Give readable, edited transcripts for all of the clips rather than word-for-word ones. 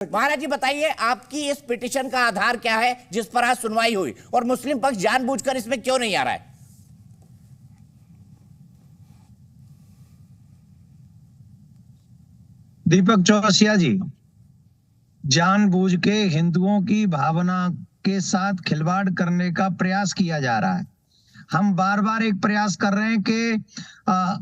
महाराज जी बताइए, आपकी इस पिटीशन का आधार क्या है जिस पर आज सुनवाई हुई, और मुस्लिम पक्ष जानबूझकर इसमें क्यों नहीं आ रहा है? दीपक चौरसिया जी, जानबूझ के हिंदुओं की भावना के साथ खिलवाड़ करने का प्रयास किया जा रहा है। हम बार बार एक प्रयास कर रहे हैं कि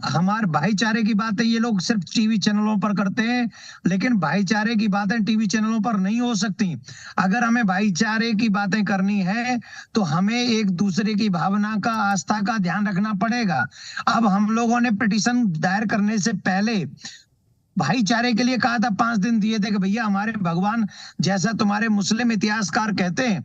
हमारे भाईचारे की बातें ये लोग सिर्फ टीवी चैनलों पर करते हैं, लेकिन भाईचारे की बातें टीवी चैनलों पर नहीं हो सकती। अगर हमें भाईचारे की बातें करनी है तो हमें एक दूसरे की भावना का, आस्था का ध्यान रखना पड़ेगा। अब हम लोगों ने पिटीशन दायर करने से पहले भाईचारे के लिए कहा था, 5 दिन दिए थे कि भैया हमारे भगवान, जैसा तुम्हारे मुस्लिम इतिहासकार कहते हैं,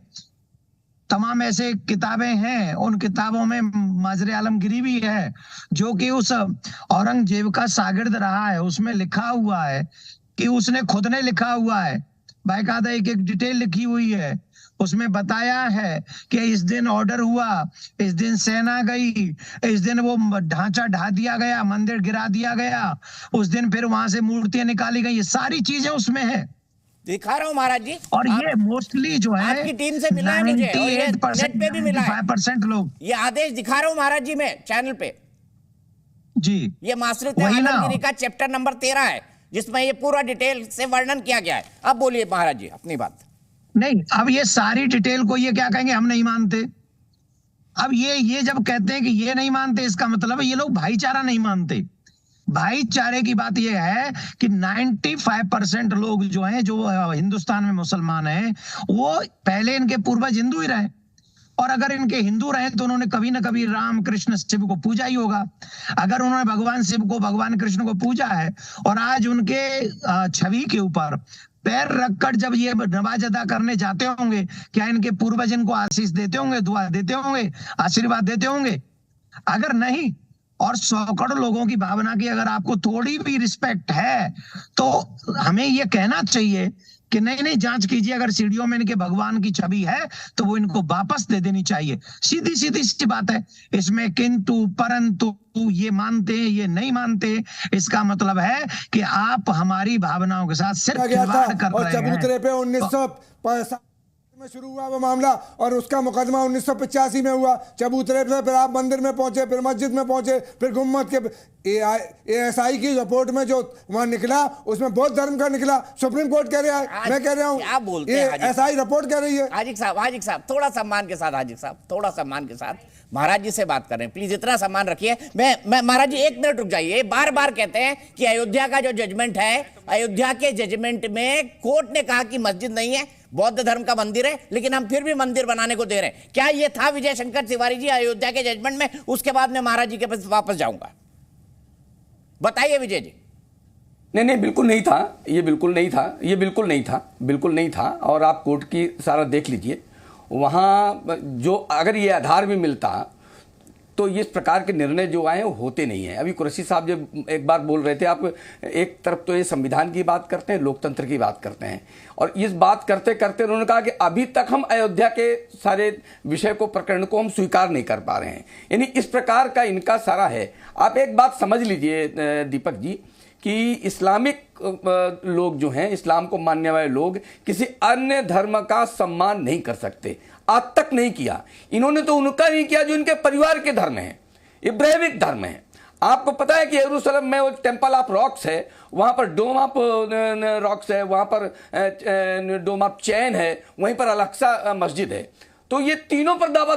तमाम ऐसे किताबें हैं, उन किताबों में माजरे आलमगिरी भी है जो कि उस औरंगजेब का शागिर्द रहा है। उसमें लिखा हुआ है कि उसने खुद ने लिखा हुआ है, बाकायदा एक एक डिटेल लिखी हुई है। उसमें बताया है कि इस दिन ऑर्डर हुआ, इस दिन सेना गई, इस दिन वो ढांचा ढा दिया गया, मंदिर गिरा दिया गया, उस दिन फिर वहां से मूर्तियां निकाली गई। ये सारी चीजें उसमें है, दिखा रहा हूं महाराज जी। और ये मोस्टली जो है आपकी टीम से मिला है मुझे, और ये नेट पे भी मिला है। 95% लोग, ये आदेश दिखा रहा हूं महाराज जी मैं चैनल पे जी, ये मासरत आलमगिरी का चैप्टर नंबर 13 है, जिसमें ये पूरा डिटेल से वर्णन किया गया है। अब बोलिए महाराज जी अपनी बात। नहीं, अब ये सारी डिटेल को ये क्या कहेंगे, हम नहीं मानते। अब ये जब कहते हैं कि ये नहीं मानते, इसका मतलब है ये लोग भाईचारा नहीं मानते। भाईचारे की बात यह है कि 95% लोग जो हैं, जो हिंदुस्तान में मुसलमान हैं, वो पहले इनके पूर्वज हिंदू ही रहे, और अगर इनके हिंदू रहे तो उन्होंने कभी ना कभी राम कृष्ण शिव को पूजा ही होगा। अगर उन्होंने भगवान शिव को, भगवान कृष्ण को पूजा है, और आज उनके छवि के ऊपर पैर रखकर जब ये नमाज अदा करने जाते होंगे, क्या इनके पूर्वज इनको आशीष देते होंगे, दुआ देते होंगे, आशीर्वाद देते होंगे? अगर नहीं, और सैकड़ों लोगों की भावना की अगर आपको थोड़ी भी रिस्पेक्ट है, तो हमें ये कहना चाहिए कि नहीं नहीं, जांच कीजिए, अगर सीढ़ियों में इनके भगवान की छवि है तो वो इनको वापस दे देनी चाहिए। सीधी सीधी सी बात है, इसमें किंतु परंतु, ये मानते ये नहीं मानते, इसका मतलब है कि आप हमारी भावनाओं के साथ सिर्फ खिलवाड़ कर रहे हैं। चबूतरे पे 1950 में शुरू हुआ वो मामला, और उसका मुकदमा 1985 में हुआ। चबूतरे से फिर आप मंदिर में पहुंचे, फिर मस्जिद में पहुंचे, फिर गुम्मत के ASI की रिपोर्ट में जो वहां निकला, उसमें बौद्ध धर्म का निकला। सुप्रीम कोर्ट कह रहा है, मैं कह रहा हूं, क्या बोलते हैं ASI रिपोर्ट कह रही है। हाजिक साहब थोड़ा सम्मान के साथ, हाजिक साहब थोड़ा सम्मान के साथ महाराज जी से बात कर रहे हैं, प्लीज इतना सम्मान रखिए। मैं महाराज जी 1 मिनट रुक जाइए। बार बार कहते हैं कि अयोध्या का जो जजमेंट है, अयोध्या के जजमेंट में कोर्ट ने कहा कि मस्जिद नहीं है, बौद्ध धर्म का मंदिर है, लेकिन हम फिर भी मंदिर बनाने को दे रहे हैं। क्या ये था विजय शंकर तिवारी जी अयोध्या के जजमेंट में? उसके बाद मैं महाराज जी के पास वापस जाऊंगा, बताइए विजय जी। नहीं, बिल्कुल नहीं था, ये बिल्कुल नहीं था, ये बिल्कुल नहीं था, बिल्कुल नहीं था। और आप कोर्ट की सारा देख लीजिए, वहाँ जो अगर ये आधार भी मिलता तो इस प्रकार के निर्णय जो आए वो होते नहीं हैं। अभी कुरैशी साहब जब एक बार बोल रहे थे, आप एक तरफ तो ये संविधान की बात करते हैं, लोकतंत्र की बात करते हैं, और इस बात करते करते उन्होंने कहा कि अभी तक हम अयोध्या के सारे विषय को, प्रकरण को हम स्वीकार नहीं कर पा रहे हैं। यानी इस प्रकार का इनका सारा है। आप एक बात समझ लीजिए दीपक जी, कि इस्लामिक लोग जो हैं, इस्लाम को मानने वाले लोग किसी अन्य धर्म का सम्मान नहीं कर सकते, आज तक नहीं किया। इन्होंने तो उनका नहीं किया जो इनके परिवार के धर्म है, इब्राहिमिक धर्म है। आपको पता है कि यरूशलेम में वो टेम्पल ऑफ रॉक्स है, वहां पर डोम ऑफ रॉक्स है, वहां पर डोम ऑफ चैन है, वहीं पर अल-अक्सा मस्जिद है। तो ये तीनों पर दावा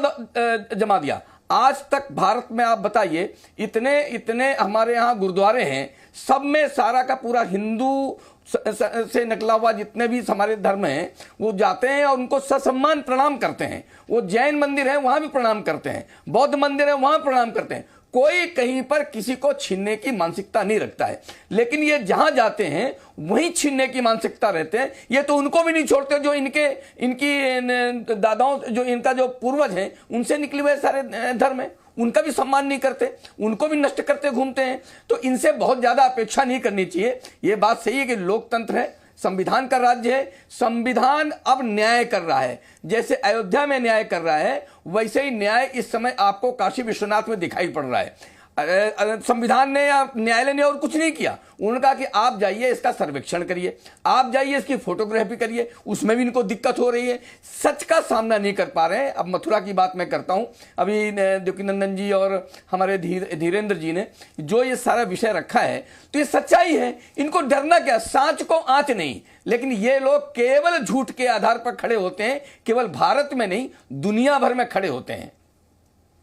जमा दिया। आज तक भारत में आप बताइए, इतने हमारे यहाँ गुरुद्वारे हैं, सब में सारा का पूरा हिंदू से निकला हुआ जितने भी हमारे धर्म हैं वो जाते हैं और उनको ससम्मान प्रणाम करते हैं। वो जैन मंदिर है वहां भी प्रणाम करते हैं, बौद्ध मंदिर है वहां प्रणाम करते हैं। कोई कहीं पर किसी को छीनने की मानसिकता नहीं रखता है, लेकिन ये जहां जाते हैं वहीं छीनने की मानसिकता रहते हैं। ये तो उनको भी नहीं छोड़ते जो इनकी दादाओं, जो इनका जो पूर्वज हैं उनसे निकले हुए सारे धर्म हैं, उनका भी सम्मान नहीं करते, उनको भी नष्ट करते घूमते हैं। तो इनसे बहुत ज्यादा अपेक्षा नहीं करनी चाहिए। ये बात सही है कि लोकतंत्र है, संविधान का राज्य है, संविधान अब न्याय कर रहा है। जैसे अयोध्या में न्याय कर रहा है, वैसे ही न्याय इस समय आपको काशी विश्वनाथ में दिखाई पड़ रहा है। संविधान ने या न्यायालय ने और कुछ नहीं किया। उन्होंने कहा कि आप जाइए इसका सर्वेक्षण करिए, आप जाइए इसकी फोटोग्राफी करिए, उसमें भी इनको दिक्कत हो रही है, सच का सामना नहीं कर पा रहे हैं। अब मथुरा की बात मैं करता हूं, अभी देवकीनंदन जी और हमारे धीरेन्द्र जी ने जो ये सारा विषय रखा है, तो ये सच्चाई है। इनको डरना क्या, सांच को आंच नहीं। लेकिन ये लोग केवल झूठ के आधार पर खड़े होते हैं, केवल भारत में नहीं दुनिया भर में खड़े होते हैं।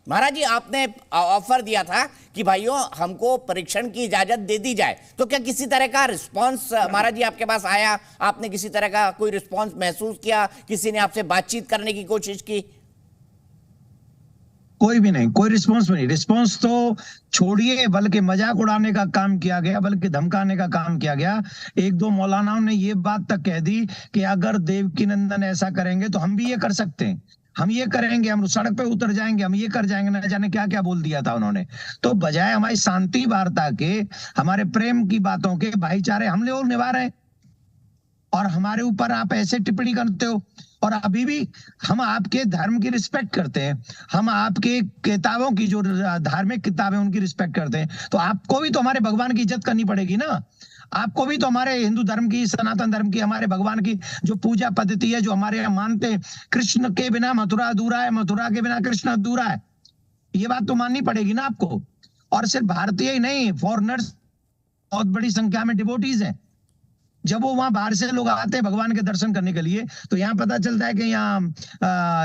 महाराज जी, आपने ऑफर दिया था कि भाइयों हमको परीक्षण की इजाजत दे दी जाए, तो क्या किसी तरह का रिस्पांस महाराज जी आपके पास आया? आपने किसी तरह का कोई रिस्पांस महसूस किया? किसी ने आपसे बातचीत करने की कोशिश की? कोई भी नहीं, कोई रिस्पांस नहीं। रिस्पांस तो छोड़िए, बल्कि मजाक उड़ाने का काम किया गया, बल्कि धमकाने का काम किया गया। एक दो मौलानाओं ने ये बात तक कह दी कि अगर देवकीनंदन ऐसा करेंगे तो हम भी ये कर सकते हैं, हम ये करेंगे, हम सड़क पे उतर जाएंगे, हम ये कर जाएंगे, न जाने क्या क्या बोल दिया था उन्होंने। तो बजाय हमारी शांति वार्ता के, हमारे प्रेम की बातों के, भाईचारे हम लोग निभा रहे हैं, और हमारे ऊपर आप ऐसे टिप्पणी करते हो। और अभी भी हम आपके धर्म की रिस्पेक्ट करते हैं, हम आपके किताबों की जो धार्मिक किताबें उनकी रिस्पेक्ट करते हैं, तो आपको भी तो हमारे भगवान की इज्जत करनी पड़ेगी ना। आपको भी तो हमारे हिंदू धर्म की, सनातन धर्म की, हमारे भगवान की जो पूजा पद्धति है, जो हमारे यहाँ मानते हैं, कृष्ण के बिना मथुरा अधूरा है, मथुरा के बिना कृष्ण अधूरा है, ये बात तो माननी पड़ेगी ना आपको। और सिर्फ भारतीय ही नहीं, फॉरेनर्स बहुत बड़ी संख्या में डिवोटीज हैं। जब वो वहां बाहर से लोग आते हैं भगवान के दर्शन करने के लिए, तो यहाँ पता चलता है कि यहाँ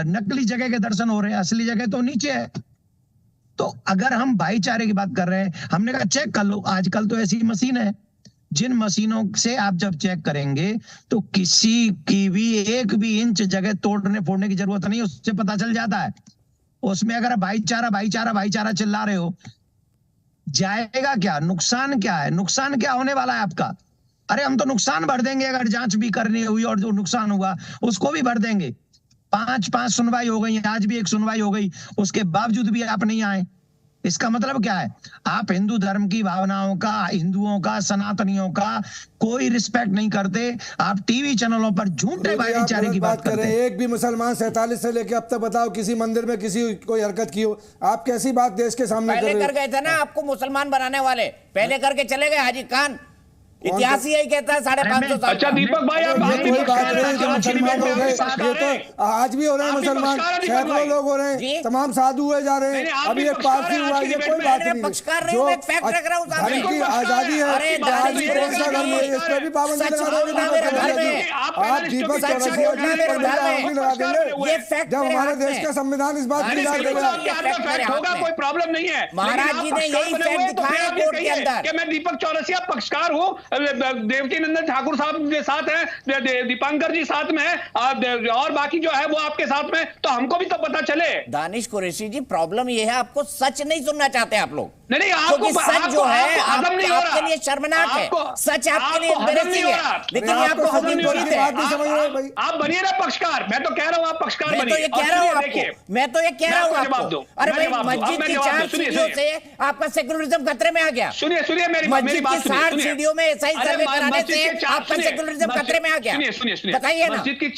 नकली जगह के दर्शन हो रहे हैं, असली जगह तो नीचे है। तो अगर हम भाईचारे की बात कर रहे हैं, हमने कहा चेक कर लो। आजकल तो ऐसी मशीन है, जिन मशीनों से आप जब चेक करेंगे तो किसी की भी एक भी इंच जगह तोड़ने फोड़ने की जरूरत नहीं, उससे पता चल जाता है। उसमें अगर भाईचारा भाईचारा भाईचारा चिल्ला रहे हो, जाएगा क्या, नुकसान क्या है? नुकसान क्या होने वाला है आपका? अरे हम तो नुकसान भर देंगे, अगर जांच भी करनी हुई और जो नुकसान हुआ उसको भी भर देंगे। 5 सुनवाई हो गई, आज भी एक सुनवाई हो गई, उसके बावजूद भी आप नहीं आए। इसका मतलब क्या है? आप हिंदू धर्म की भावनाओं का, हिंदुओं का, सनातनियों का कोई रिस्पेक्ट नहीं करते। आप टीवी चैनलों पर झूठे भाईचारे की बात करते हैं। एक भी मुसलमान 47 से लेके अब तक बताओ किसी मंदिर में किसी कोई हरकत की हो? आप कैसी बात देश के सामने कर रहे हो? पहले कर गए थे ना आपको मुसलमान बनाने वाले, पहले करके चले गए हाजी खान। इतिहास ही यही कहता है 550 साल। अच्छा दीपक भाई, आप मुसलमान हो गए, ये तो आज भी हो रहे हैं मुसलमान, सैकड़ों लोग हो रहे हैं, तमाम साधु हुए जा रहे हैं। अभी एक पारसी हुआ, ये कोई बात नहीं। पक्षकार रहे हूं, एक फैक्ट रख रहा हूं सामने। धर्म की आजादी है, आज भी कौन सा धर्म है, इस पे भी पाबंदी लगा दोगे। आप दीपक चौरसिया जी लगा देंगे? जब हमारे देश का संविधान इस बात की इजाजत देगा, होगा, कोई प्रॉब्लम नहीं है। महाराज जी ने यही फैक्ट दिखाया कोर्ट के अंदर कि मैं दीपक चौरसिया पक्षकार हूँ, देवकीनंदन ठाकुर साहब के साथ है, दीपांकर जी साथ में है, और बाकी जो है वो आपके साथ में, तो हमको भी तो पता चले। दानिश कुरैशी जी, प्रॉब्लम ये है आपको सच नहीं सुनना चाहते आप लोग। नहीं, आपको सच जो है आपके लिए शर्मनाक है, सच आपके लिए एम्बैरेसिंग है, लेकिन आपको हम विपरीत है। आप बनिए ना पक्षकार, मैं तो कह रहा हूँ आप पक्षकार बनिए। मैं तो ये कह रहा हूँ आपको, मैं तो ये कह रहा हूँ आपको। अरे भाई, मस्जिद की 4 सीढ़ियों से आपका सेक्युलरिज्म खतरे में आ गया। सुनिए मेरी बात, मस्जिद की 60 सीढ़ियों में ऐसा ही सर्वे कराने से आपका सेक्युलरिज्म खतरे में आ गया। सुनिए बताइए ना। मस्जिद की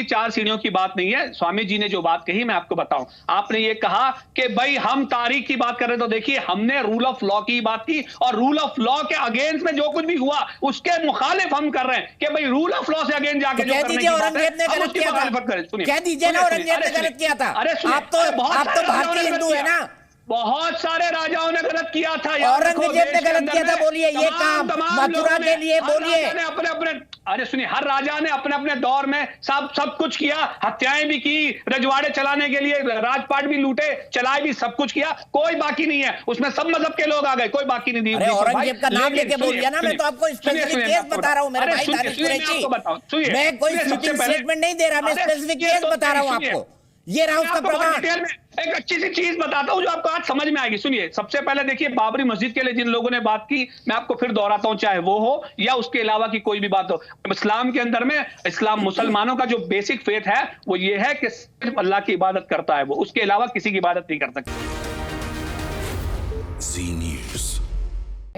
4 सीढ़ियों की बात नहीं है। स्वामी जी ने जो बात कही मैं आपको बताऊं, आपने ये कहा कि भाई हम तारीख की बात कर रहे, तो देखिए हमने रूल ऑफ लॉ की बात की, और रूल ऑफ लॉ के अगेंस्ट में जो कुछ भी हुआ उसके मुखालिफ हम कर रहे हैं कि भाई रूल ऑफ लॉ से अगेंस्ट जाके जो करने की बात है, औरंगजेब ने गलत किया था। कह दीजिए ना औरंगजेब ने गलत किया था। आप तो भारतीय हिंदू है ना। बहुत सारे राजाओं ने गलत किया था। औरंगजेब ने गलत किया था, बोलिए ये काम मथुरा के लिए बोलिए। अपने अरे सुनिए, हर राजा ने अपने अपने दौर में सब कुछ किया, हत्याएं भी की, रजवाड़े चलाने के लिए राजपाट भी लूटे, चलाए भी, सब कुछ किया, कोई बाकी नहीं है उसमें। सब मजहब के लोग आ गए, कोई बाकी नहीं। औरंगजेब का नाम लेके बोलिए ना, मैं तो आपको स्पेसिफिक केस बता रहा हूं मेरे भाई दानिश कुरैशी। मैं कोई स्वीपिंग स्टेटमेंट नहीं दे रहा, मैं स्पेसिफिक केस बता रहा हूं आपको। ये रहा उसका प्रमाण। एक अच्छी सी चीज बताता हूं जो आपको आज समझ में आएगी। सुनिए, सबसे पहले देखिए, बाबरी मस्जिद के लिए जिन लोगों ने बात की, मैं आपको फिर दोहराता हूं, चाहे वो हो या उसके अलावा की कोई भी बात हो, इस्लाम के अंदर में, इस्लाम मुसलमानों का जो बेसिक फेथ है वो ये है कि सिर्फ अल्लाह की इबादत करता है वो, उसके अलावा किसी की इबादत नहीं कर सकता।